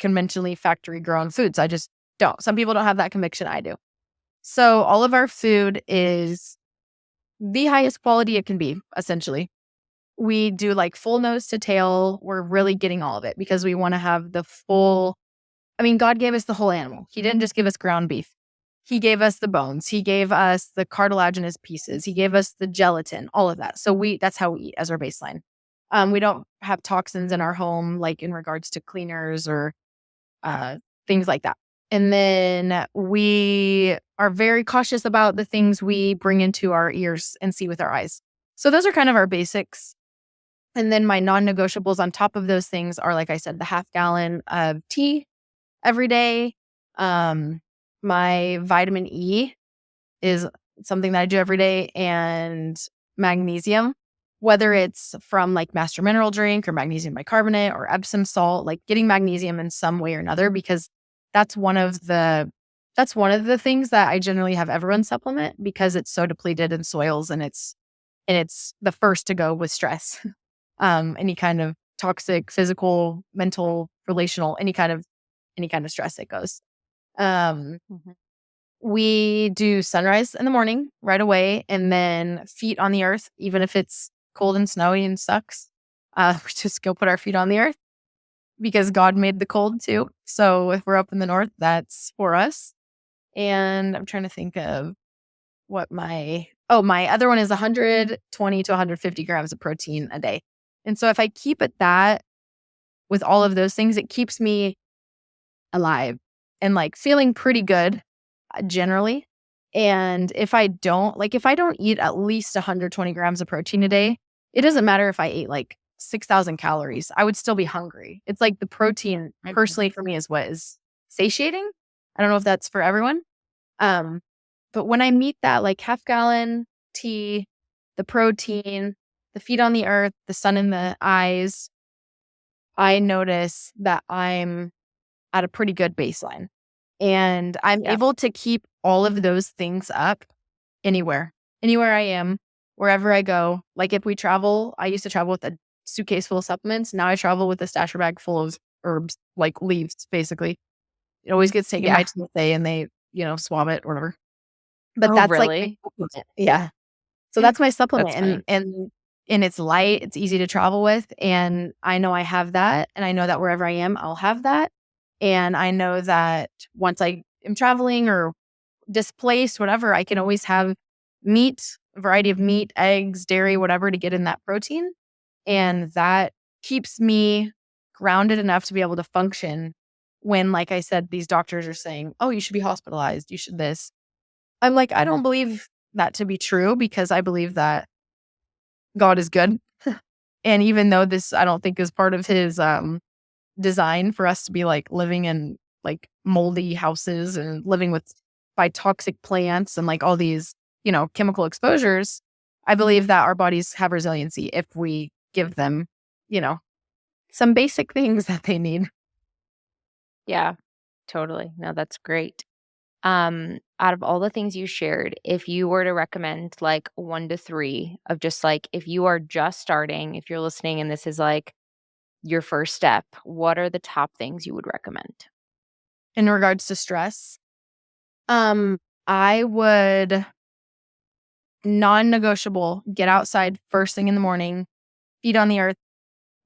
Speaker 2: conventionally factory grown foods. I just don't. Some people don't have that conviction. I do. So all of our food is the highest quality it can be, essentially. We do like full nose to tail. We're really getting all of it because we want to have the full. I mean, God gave us the whole animal. He didn't just give us ground beef. He gave us the bones. He gave us the cartilaginous pieces. He gave us the gelatin, all of that. So that's how we eat as our baseline. We don't have toxins in our home, like in regards to cleaners or things like that. And then we are very cautious about the things we bring into our ears and see with our eyes. So those are kind of our basics. And then my non-negotiables on top of those things are, like I said, the half gallon of tea every day. My vitamin E is something that I do every day, and magnesium, whether it's from like Master Mineral Drink or magnesium bicarbonate or Epsom salt, like getting magnesium in some way or another, because that's one of the things that I generally have everyone supplement because it's so depleted in soils, and it's the first to go with stress. Any kind of toxic, physical, mental, relational, any kind of stress that goes. Um,
Speaker 1: Mhm.
Speaker 2: we do sunrise in the morning right away, and then feet on the earth, even if it's cold and snowy and sucks. We just go put our feet on the earth because God made the cold too. So if we're up in the north, that's for us. And I'm trying to think of what my other one is 120 to 150 grams of protein a day. And so if I keep it that with all of those things, it keeps me alive and like feeling pretty good generally. And if I don't eat at least 120 grams of protein a day, it doesn't matter if I ate like 6,000 calories, I would still be hungry. It's like the protein personally for me is what is satiating. I don't know if that's for everyone. Um, but when I meet that like half gallon tea, the protein, the feet on the earth, the sun in the eyes, I notice that I'm at a pretty good baseline. And I'm
Speaker 1: Yeah.
Speaker 2: able to keep all of those things up anywhere I am, wherever I go. Like if we travel, I used to travel with a suitcase full of supplements. Now I travel with a stasher bag full of herbs, like leaves, basically. It always gets taken by
Speaker 1: Yeah.
Speaker 2: TSA and they, swab it or whatever. But
Speaker 1: Oh,
Speaker 2: that's like my
Speaker 1: really?
Speaker 2: supplement. Yeah. So that's my supplement.
Speaker 1: That's
Speaker 2: And
Speaker 1: funny.
Speaker 2: it's light, it's easy to travel with. And I know I have that. And I know that wherever I am, I'll have that. And I know that once I am traveling or displaced, whatever, I can always have meat, a variety of meat, eggs, dairy, whatever to get in that protein. And that keeps me grounded enough to be able to function when, like I said, these doctors are saying, oh, you should be hospitalized. You should this. I'm like, I don't believe that to be true because I believe that God is good. And even though this, I don't think is part of his design for us to be like living in like moldy houses and living with by toxic plants and like all these, chemical exposures, I believe that our bodies have resiliency if we give them, you know, some basic things that they need.
Speaker 1: Yeah, totally. No, that's great. Out of all the things you shared, if you were to recommend like 1 to 3 of just like if you are just starting, if you're listening and this is like your first step, what are the top things you would recommend?
Speaker 2: in regards to stress, I would non-negotiable get outside first thing in the morning, feet on the earth,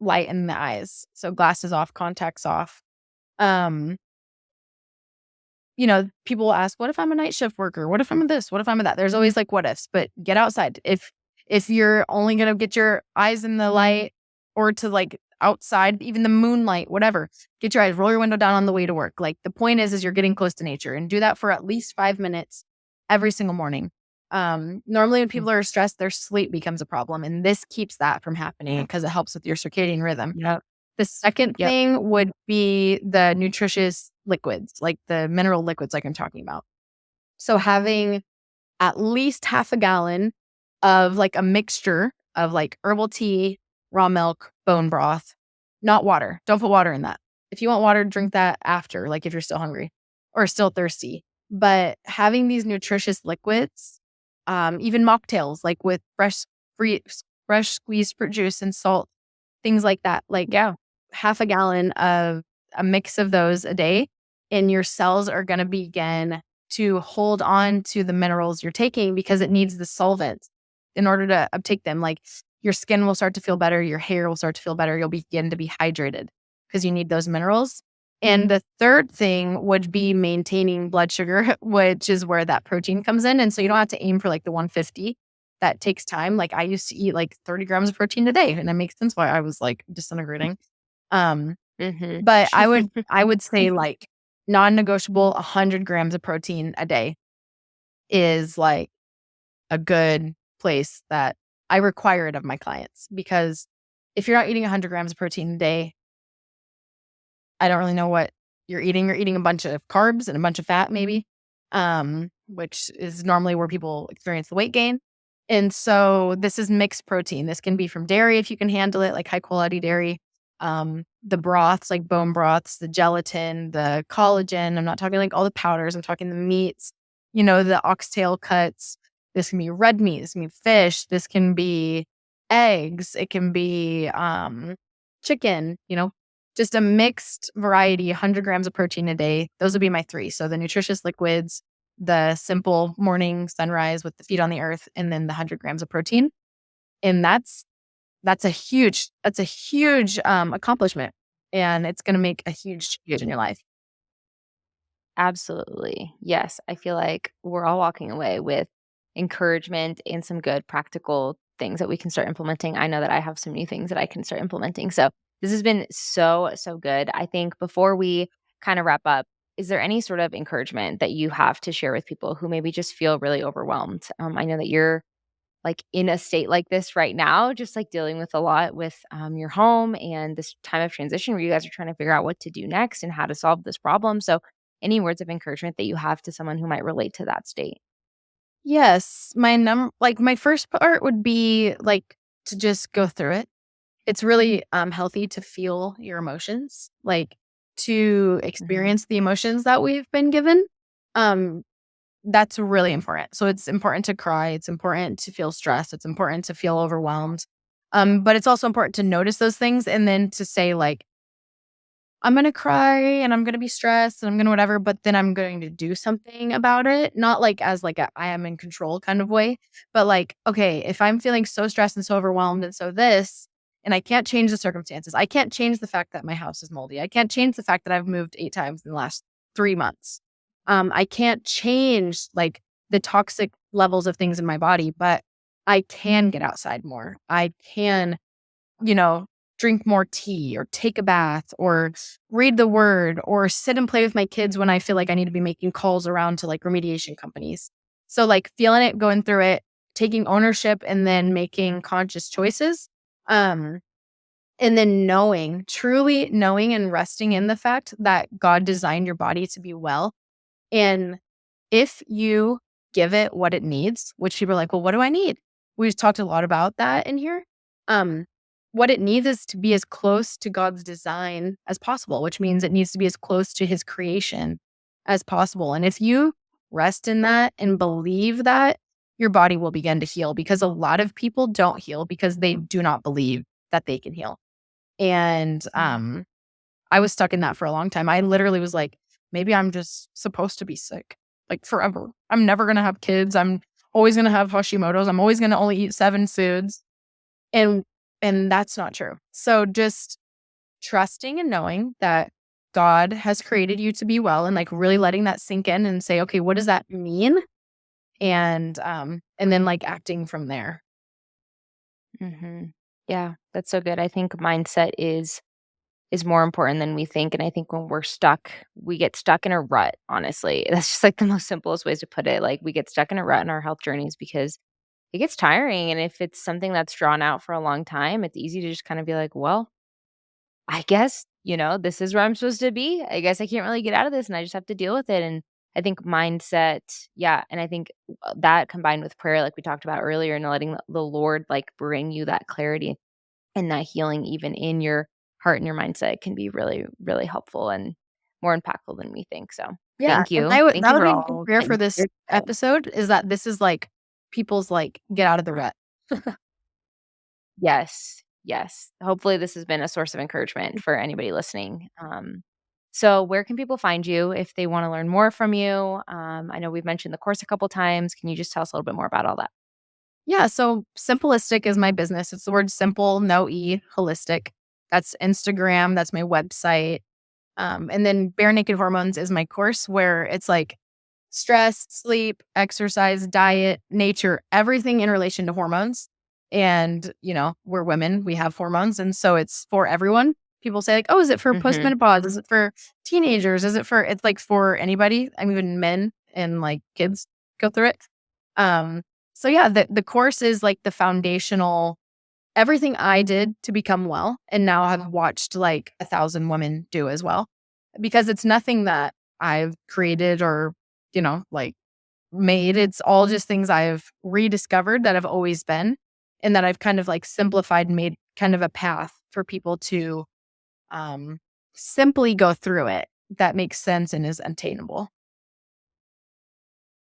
Speaker 2: light in the eyes. So glasses off, contacts off. Um, People will ask, what if I'm a night shift worker? What if I'm a this? What if I'm a that? There's always like what ifs, but get outside. If you're only gonna get your eyes in the light or to like outside, even the moonlight, whatever, get your eyes, roll your window down on the way to work. Like the point is you're getting close to nature and do that for at least 5 minutes every single morning. Normally when people are stressed, their sleep becomes a problem. And this keeps that from happening because it helps with your circadian rhythm.
Speaker 1: Yep.
Speaker 2: The second
Speaker 1: Yep.
Speaker 2: thing would be the nutritious liquids, like the mineral liquids like I'm talking about. So having at least half a gallon of like a mixture of like herbal tea, raw milk, bone broth, not water. Don't put water in that. If you want water, drink that after, like if you're still hungry or still thirsty. But having these nutritious liquids, even mocktails, like with fresh squeezed fruit juice and salt, things like that. Like half a gallon of a mix of those a day, and your cells are going to begin to hold on to the minerals you're taking because it needs the solvents in order to uptake them. Like your skin will start to feel better, your hair will start to feel better, you'll begin to be hydrated because you need those minerals. And the third thing would be maintaining blood sugar, which is where that protein comes in. And so you don't have to aim for like the 150. That takes time. Like I used to eat like 30 grams of protein a day, and it makes sense why I was like disintegrating. But I would say like non-negotiable 100 grams of protein a day is like a good place that I require it of my clients, because if you're not eating 100 grams of protein a day, I don't really know what you're eating. You're eating a bunch of carbs and a bunch of fat maybe, which is normally where people experience the weight gain. And so this is mixed protein. This can be from dairy if you can handle it, like high quality dairy. The broths, like bone broths, the gelatin, the collagen. I'm not talking like all the powders. I'm talking the meats, the oxtail cuts. This can be red meat. This can be fish. This can be eggs. It can be chicken, just a mixed variety, 100 grams of protein a day. Those would be my three. So the nutritious liquids, the simple morning sunrise with the feet on the earth, and then the 100 grams of protein. And that's a huge accomplishment. And it's going to make a huge change in your life.
Speaker 1: Absolutely. Yes. I feel like we're all walking away with encouragement and some good practical things that we can start implementing. I know that I have some new things that I can start implementing. So this has been so, so good. I think before we kind of wrap up, is there any sort of encouragement that you have to share with people who maybe just feel really overwhelmed? I know that you're like in a state like this right now, just like dealing with a lot with your home and this time of transition where you guys are trying to figure out what to do next and how to solve this problem. So, any words of encouragement that you have to someone who might relate to that state?
Speaker 2: Yes, my first part would be like to just go through it. It's really healthy to feel your emotions, like to
Speaker 1: Mhm.
Speaker 2: experience the emotions that we've been given. Um that's really important. So it's important to cry, it's important to feel stressed, it's important to feel overwhelmed. But it's also important to notice those things and then to say like, I'm going to cry and I'm going to be stressed and I'm going to whatever, but then I'm going to do something about it. Not like as like a I am in control kind of way, but like, okay, if I'm feeling so stressed and so overwhelmed and so this, and I can't change the circumstances. I can't change the fact that my house is moldy. I can't change the fact that I've moved 8 times in the last 3 months. I can't change like the toxic levels of things in my body, but I can get outside more. I can, you know, drink more tea or take a bath or read the word or sit and play with my kids when I feel like I need to be making calls around to like remediation companies. So like feeling it, going through it, taking ownership and then making conscious choices. Um, and then truly knowing and resting in the fact that God designed your body to be well. And if you give it what it needs, which people are like, well, what do I need? We've talked a lot about that in here. Um, what it needs is to be as close to God's design as possible, which means it needs to be as close to his creation as possible. And if you rest in that and believe that, your body will begin to heal, because a lot of people don't heal because they do not believe that they can heal. And I was stuck in that for a long time. I literally was like, maybe I'm just supposed to be sick like forever. I'm never going to have kids. I'm always going to have Hashimoto's. I'm always going to only eat 7 foods. And that's not true. So just trusting and knowing that God has created you to be well, and like really letting that sink in and say, okay, what does that mean? And then like acting from there.
Speaker 1: Yeah, that's so good. I think mindset is more important than we think, and I think when we're stuck, we get stuck in a rut, honestly. That's just, like, the most simplest ways to put it, like, we get stuck in a rut in our health journeys because it gets tiring, and if it's something that's drawn out for a long time, it's easy to just kinda be like, "Well, I guess, this is where I'm supposed to be. I guess I can't really get out of this, and I just have to deal with it," and I think mindset, yeah, and I think, that combined with prayer, like we talked about earlier, and letting the Lord, like, bring you that clarity and that healing even in your heart and your mindset can be really, really helpful and more impactful than we think, so
Speaker 2: Yeah,
Speaker 1: thank
Speaker 2: and
Speaker 1: you. Thank
Speaker 2: that
Speaker 1: you
Speaker 2: would
Speaker 1: for
Speaker 2: be my
Speaker 1: all
Speaker 2: prayer
Speaker 1: that
Speaker 2: for
Speaker 1: you
Speaker 2: this
Speaker 1: shared today.
Speaker 2: episode is that this is like people's like get out of the rut.
Speaker 1: Yes, yes. Hopefully, this has been a source of encouragement for anybody listening. So where can people find you if they wanna learn more from you? I know we've mentioned the course a couple times. Can you just tell us a little bit more about all that?
Speaker 2: Yeah, so SimplHolistic is my business. It's the word simple, no E, holistic. That's Instagram, that's my website. And then Bare Naked Hormones is my course where it's like stress, sleep, exercise, diet, nature, everything in relation to hormones. And, we're women, we have hormones. And so it's for everyone. People say, like, oh, is it for
Speaker 1: Mhm.
Speaker 2: postmenopause? Is it for teenagers? It's like for anybody. I mean, even men and like kids go through it. Um, so yeah, the course is like the foundational everything I did to become well, and now I've watched like 1,000 women do as well. Because it's nothing that I've created or, like made. It's all just things I've rediscovered that have always been and that I've kind of like simplified and made kind of a path for people to um simply go through it that makes sense and is attainable.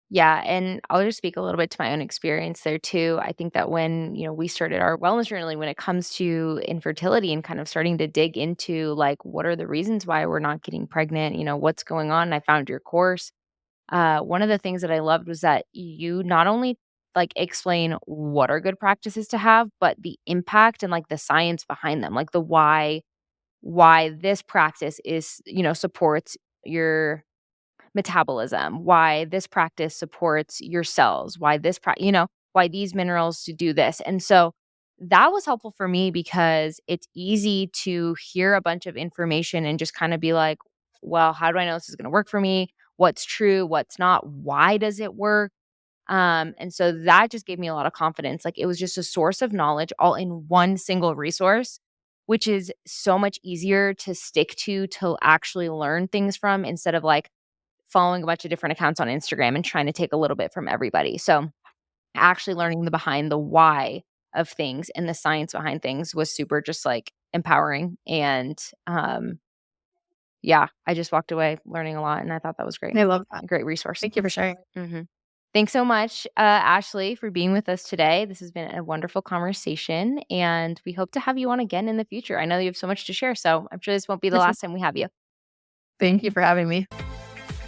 Speaker 1: Yeah, and I'll just speak a little bit to my own experience there too. I think that when, we started our wellness journey when it comes to infertility and kind of starting to dig into like what are the reasons why we're not getting pregnant, what's going on. And I found your course. One of the things that I loved was that you not only like explain what are good practices to have, but the impact and like the science behind them, like the why this practice is, supports your metabolism, why this practice supports your cells, why why these minerals to do this. And so that was helpful for me because it's easy to hear a bunch of information and just kind of be like, well, how do I know this is going to work for me? What's true? What's not? Why does it work? And so that just gave me a lot of confidence. Like it was just a source of knowledge all in one single resource, which is so much easier to stick to actually learn things from instead of like following a bunch of different accounts on Instagram and trying to take a little bit from everybody. So, actually learning the behind the why of things and the science behind things was super just, like, empowering, and, yeah, I just walked away learning a lot, and I thought that was great.
Speaker 2: I love that.
Speaker 1: A great resource.
Speaker 2: Thank you for sharing.
Speaker 1: Mhm. Thanks so much, Ashley, for being with us today. This has been a wonderful conversation, and we hope to have you on again in the future. I know you have so much to share, so I'm sure this won't be the last time we have you.
Speaker 2: Thank you for having me.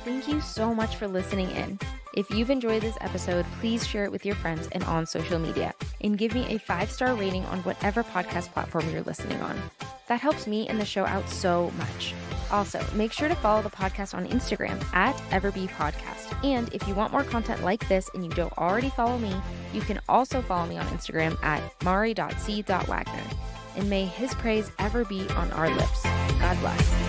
Speaker 1: Thank you so much for listening in. If you've enjoyed this episode, please share it with your friends and on social media, and give me a 5-star rating on whatever podcast platform you're listening on. That helps me and the show out so much. Also, make sure to follow the podcast on Instagram at EverBePodcast. And if you want more content like this and you don't already follow me, you can also follow me on Instagram at mari.c.wagner. And may his praise ever be on our lips. God bless.